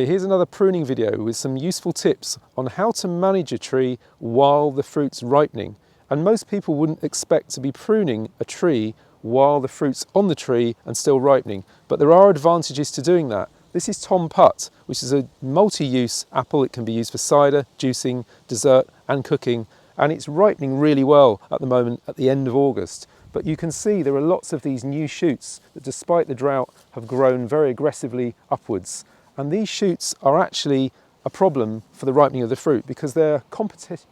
Here's another pruning video with some useful tips on how to manage a tree while the fruit's ripening. And most people wouldn't expect to be pruning a tree while the fruit's on the tree and still ripening, but there are advantages to doing that. This is Tom Putt, which is a multi-use apple. It can be used for cider, juicing, dessert and cooking, and it's ripening really well at the moment at the end of August. But you can see there are lots of these new shoots that, despite the drought, have grown very aggressively upwards. And these shoots are actually a problem for the ripening of the fruit because there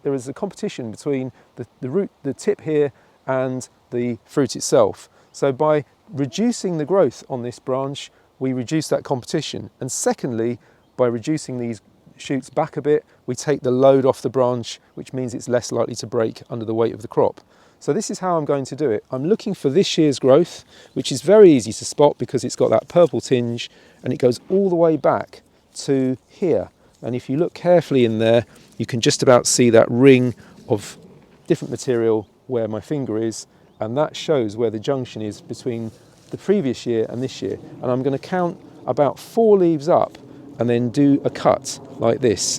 is a competition between the tip here and the fruit itself. So by reducing the growth on this branch, we reduce that competition. And secondly, by reducing these shoots back a bit, we take the load off the branch, which means it's less likely to break under the weight of the crop. So this is how I'm going to do it. I'm looking for this year's growth, which is very easy to spot because it's got that purple tinge and it goes all the way back to here. And if you look carefully in there, you can just about see that ring of different material where my finger is, and that shows where the junction is between the previous year and this year. And I'm going to count about 4 leaves up and then do a cut like this.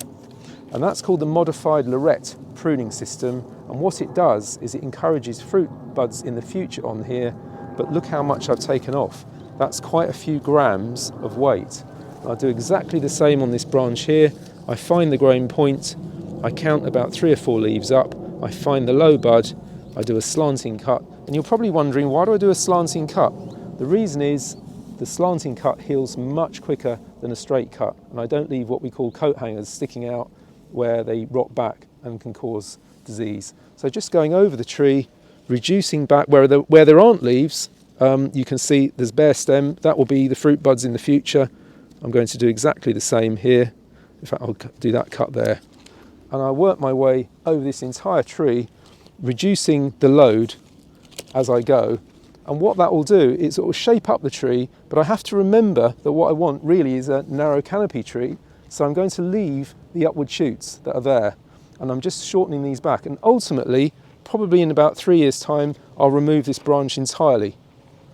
And that's called the modified Lorette pruning system. And what it does is it encourages fruit buds in the future on here, but look how much I've taken off. That's quite a few grams of weight. I'll do exactly the same on this branch here. I find the growing point, I count about 3 or 4 leaves up, I find the low bud, I do a slanting cut. And you're probably wondering, why do I do a slanting cut? The reason is the slanting cut heals much quicker than a straight cut, and I don't leave what we call coat hangers sticking out where they rot back and can cause disease. So just going over the tree, reducing back where there aren't leaves, you can see there's bare stem. That will be the fruit buds in the future. I'm going to do exactly the same here. In fact, I'll do that cut there. And I'll work my way over this entire tree, reducing the load as I go. And what that will do is it will shape up the tree, but I have to remember that what I want really is a narrow canopy tree. So I'm going to leave the upward shoots that are there. And I'm just shortening these back. And ultimately, probably in about 3 years' time, I'll remove this branch entirely.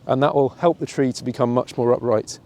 And that will help the tree to become much more upright.